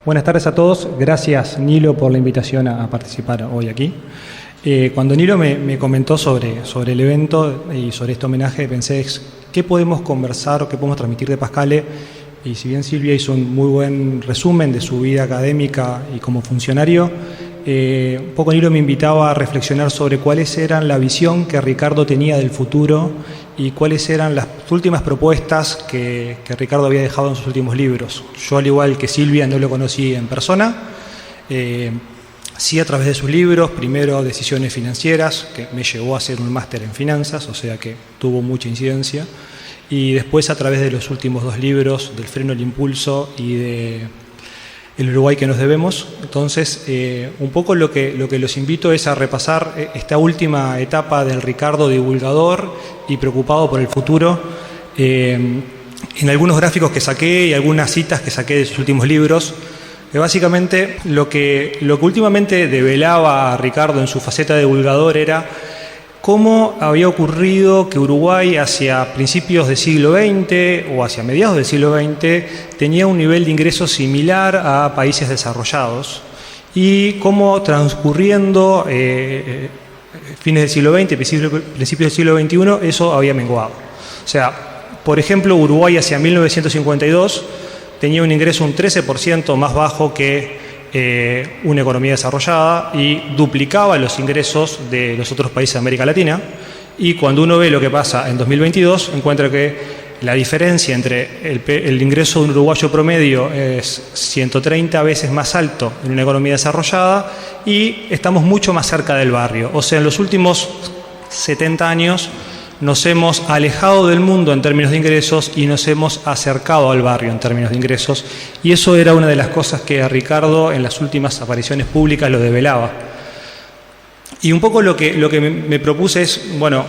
Buenas tardes a todos. Gracias, Nilo, por la invitación a participar hoy aquí. Cuando Nilo me comentó sobre el evento y sobre este homenaje, pensé, ¿qué podemos conversar o qué podemos transmitir de Pascale? Y si bien Silvia hizo un muy buen resumen de su vida académica y como funcionario, un poco Nilo me invitaba a reflexionar sobre cuáles eran la visión que Ricardo tenía del futuro y cuáles eran las últimas propuestas que Ricardo había dejado en sus últimos libros. Yo, al igual que Silvia, no lo conocí en persona, sí a través de sus libros, primero Decisiones Financieras, que me llevó a hacer un máster en finanzas, o sea que tuvo mucha incidencia, y después a través de los últimos dos libros, del Freno al Impulso y de El Uruguay que nos debemos. Entonces, un poco lo que los invito es a repasar esta última etapa del Ricardo divulgador y preocupado por el futuro, en algunos gráficos que saqué y algunas citas que saqué de sus últimos libros. Básicamente, lo que últimamente develaba a Ricardo en su faceta de divulgador era cómo había ocurrido que Uruguay hacia principios del siglo XX o hacia mediados del siglo XX tenía un nivel de ingresos similar a países desarrollados y cómo transcurriendo fines del siglo XX, principios del siglo XXI, eso había menguado. O sea, por ejemplo, Uruguay hacia 1952 tenía un ingreso un 13% más bajo que una economía desarrollada y duplicaba los ingresos de los otros países de América Latina. Y cuando uno ve lo que pasa en 2022, encuentra que la diferencia entre el ingreso de un uruguayo promedio es 130 veces más alto en una economía desarrollada y estamos mucho más cerca del barrio. O sea, en los últimos 70 años nos hemos alejado del mundo en términos de ingresos y nos hemos acercado al barrio en términos de ingresos, y eso era una de las cosas que a Ricardo en las últimas apariciones públicas lo develaba. Y un poco lo que me propuse es, bueno,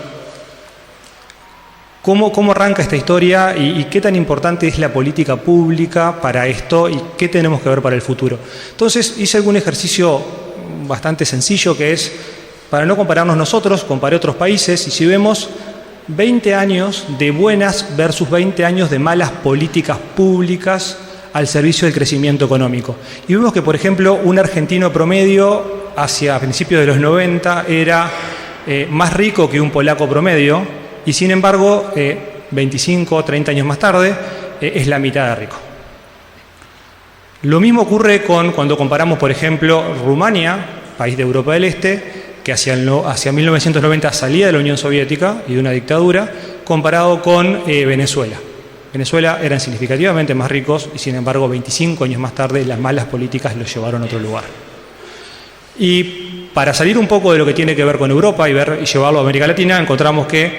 ¿cómo arranca esta historia y qué tan importante es la política pública para esto y qué tenemos que ver para el futuro? Entonces hice algún ejercicio bastante sencillo que es, para no compararnos nosotros, comparé otros países y si vemos 20 años de buenas versus 20 años de malas políticas públicas al servicio del crecimiento económico. Y vemos que, por ejemplo, un argentino promedio hacia principios de los 90 era más rico que un polaco promedio y, sin embargo, 25 o 30 años más tarde es la mitad de rico. Lo mismo ocurre cuando comparamos, por ejemplo, Rumania, país de Europa del Este, que hacia 1990 salía de la Unión Soviética y de una dictadura, comparado con Venezuela. Venezuela eran significativamente más ricos y, sin embargo, 25 años más tarde las malas políticas los llevaron a otro lugar. Y para salir un poco de lo que tiene que ver con Europa y llevarlo a América Latina, encontramos que,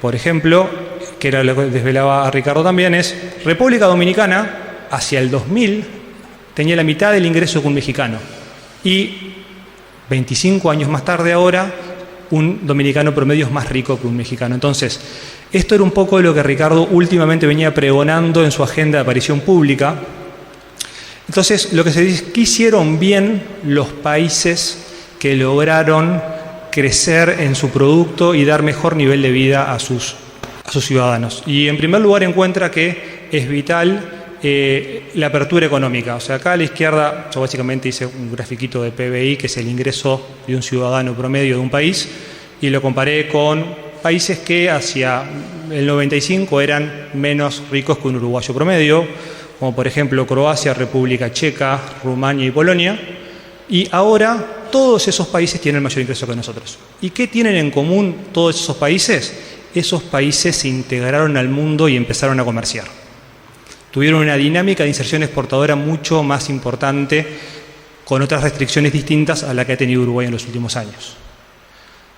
por ejemplo, que era lo que desvelaba a Ricardo también, es República Dominicana, hacia el 2000, tenía la mitad del ingreso que un mexicano. Y 25 años más tarde ahora, un dominicano promedio es más rico que un mexicano. Entonces, esto era un poco de lo que Ricardo últimamente venía pregonando en su agenda de aparición pública. Entonces, lo que se dice, ¿qué hicieron bien los países que lograron crecer en su producto y dar mejor nivel de vida a sus ciudadanos? Y en primer lugar encuentra que es vital la apertura económica. O sea, acá a la izquierda yo básicamente hice un grafiquito de PBI, que es el ingreso de un ciudadano promedio de un país, y lo comparé con países que hacia el 95 eran menos ricos que un uruguayo promedio, como por ejemplo Croacia, República Checa, Rumania y Polonia, y ahora todos esos países tienen mayor ingreso que nosotros. ¿Y qué tienen en común todos esos países? Esos países se integraron al mundo y empezaron a comerciar. Tuvieron una dinámica de inserción exportadora mucho más importante, con otras restricciones distintas a la que ha tenido Uruguay en los últimos años.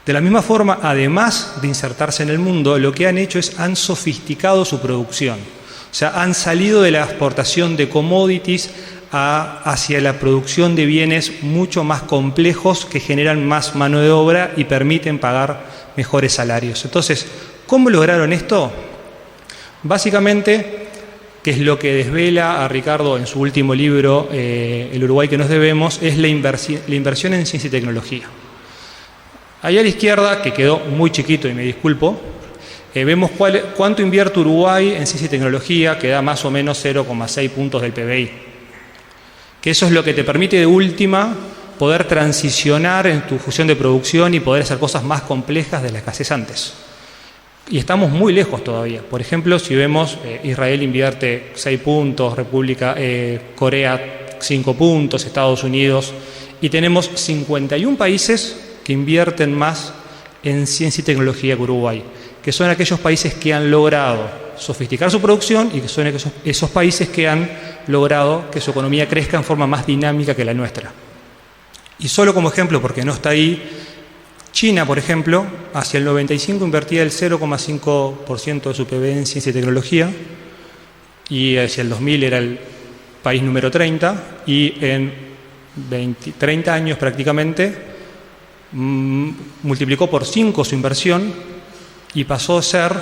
De la misma forma, además de insertarse en el mundo, lo que han hecho es han sofisticado su producción. O sea, han salido de la exportación de commodities hacia la producción de bienes mucho más complejos que generan más mano de obra y permiten pagar mejores salarios. Entonces, ¿cómo lograron esto? Básicamente, que es lo que desvela a Ricardo en su último libro, El Uruguay que nos debemos, es la inversión en ciencia y tecnología. Ahí a la izquierda, que quedó muy chiquito y me disculpo, vemos cuánto invierte Uruguay en ciencia y tecnología, que da más o menos 0,6 puntos del PBI. que eso es lo que te permite de última poder transicionar en tu función de producción y poder hacer cosas más complejas de las que haces antes. Y estamos muy lejos todavía. Por ejemplo, si vemos, Israel invierte 6 puntos, Corea 5 puntos, Estados Unidos, y tenemos 51 países que invierten más en ciencia y tecnología que Uruguay, que son aquellos países que han logrado sofisticar su producción y que son esos países que han logrado que su economía crezca en forma más dinámica que la nuestra. Y solo como ejemplo, porque no está ahí, China, por ejemplo, hacia el 95 invertía el 0,5% de su PIB en ciencia y tecnología, y hacia el 2000 era el país número 30, y en 30 años prácticamente multiplicó por 5 su inversión y pasó a ser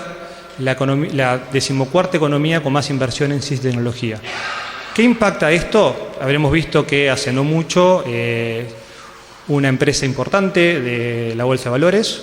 la 14ª economía con más inversión en ciencia y tecnología. ¿Qué impacta esto? Habremos visto que hace no mucho una empresa importante de la Bolsa de Valores,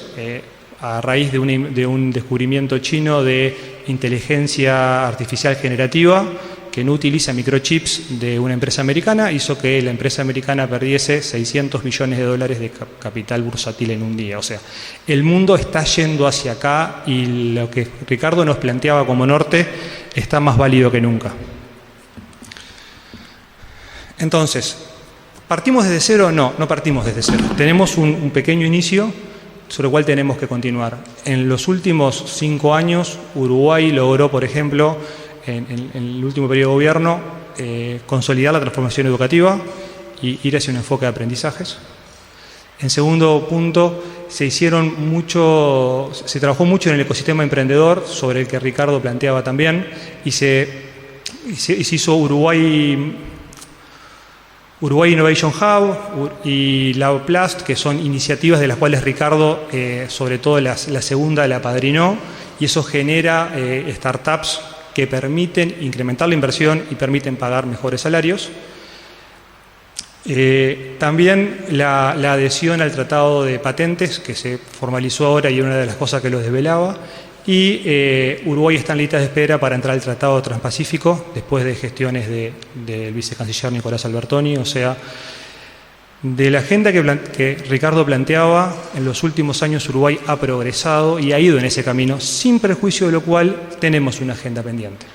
a raíz de un descubrimiento chino de inteligencia artificial generativa, que no utiliza microchips de una empresa americana, hizo que la empresa americana perdiese $600 millones de capital bursátil en un día. O sea, el mundo está yendo hacia acá y lo que Ricardo nos planteaba como norte está más válido que nunca. Entonces, ¿partimos desde cero? No partimos desde cero. Tenemos un pequeño inicio sobre el cual tenemos que continuar. En los últimos 5 años, Uruguay logró, por ejemplo, en el último periodo de gobierno, consolidar la transformación educativa y ir hacia un enfoque de aprendizajes. En segundo punto, se trabajó mucho en el ecosistema emprendedor, sobre el que Ricardo planteaba también, y se hizo Uruguay Innovation Hub y Labplast, que son iniciativas de las cuales Ricardo, sobre todo la segunda, la apadrinó, y eso genera startups que permiten incrementar la inversión y permiten pagar mejores salarios. También la adhesión al Tratado de Patentes, que se formalizó ahora y era una de las cosas que los desvelaba. Y Uruguay está en lista de espera para entrar al Tratado Transpacífico después de gestiones del vicecanciller Nicolás Albertoni. O sea, de la agenda que Ricardo planteaba, en los últimos años Uruguay ha progresado y ha ido en ese camino, sin perjuicio de lo cual tenemos una agenda pendiente.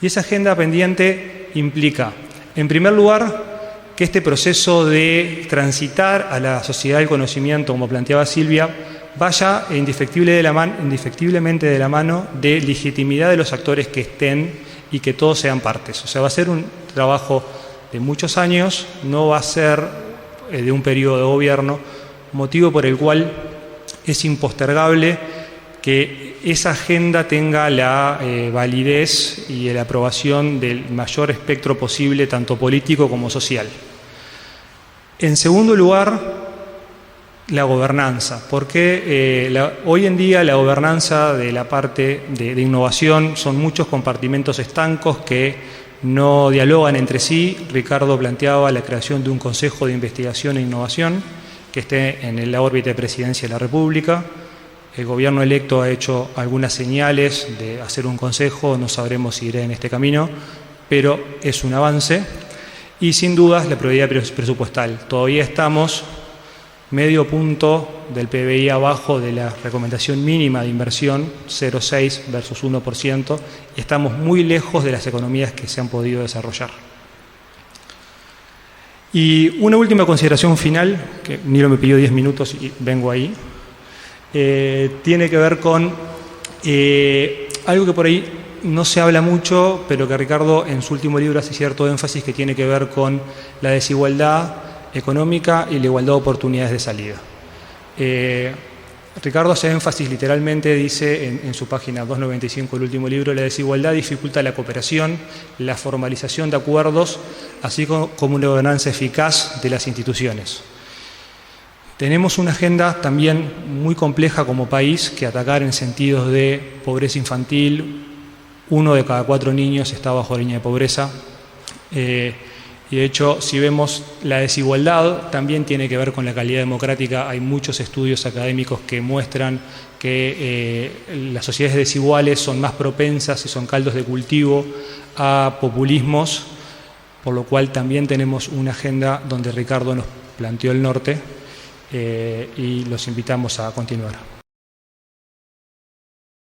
Y esa agenda pendiente implica, en primer lugar, que este proceso de transitar a la sociedad del conocimiento, como planteaba Silvia, vaya indefectiblemente de la mano de legitimidad de los actores que estén y que todos sean partes. O sea, va a ser un trabajo de muchos años, no va a ser de un periodo de gobierno, motivo por el cual es impostergable que esa agenda tenga la validez y la aprobación del mayor espectro posible, tanto político como social. En segundo lugar, la gobernanza, porque hoy en día la gobernanza de la parte de innovación son muchos compartimentos estancos que no dialogan entre sí. Ricardo planteaba la creación de un Consejo de Investigación e Innovación que esté en la órbita de Presidencia de la República. El gobierno electo ha hecho algunas señales de hacer un consejo, no sabremos si irá en este camino, pero es un avance. Y sin dudas la prioridad presupuestal. Todavía estamos medio punto del PBI abajo de la recomendación mínima de inversión, 0,6 versus 1%, y estamos muy lejos de las economías que se han podido desarrollar. Y una última consideración final, que Nilo me pidió 10 minutos y vengo ahí, tiene que ver con algo que por ahí no se habla mucho, pero que Ricardo en su último libro hace cierto énfasis, que tiene que ver con la desigualdad económica y la igualdad de oportunidades de salida. Ricardo hace énfasis literalmente, dice en su página 295 del último libro, la desigualdad dificulta la cooperación, la formalización de acuerdos, así como una gobernanza eficaz de las instituciones. Tenemos una agenda también muy compleja como país que atacar en sentidos de pobreza infantil. 1 de cada 4 niños está bajo la línea de pobreza. Y de hecho, si vemos la desigualdad, también tiene que ver con la calidad democrática. Hay muchos estudios académicos que muestran que las sociedades desiguales son más propensas y son caldos de cultivo a populismos por lo cual también tenemos una agenda donde Ricardo nos planteó el norte y los invitamos a continuar.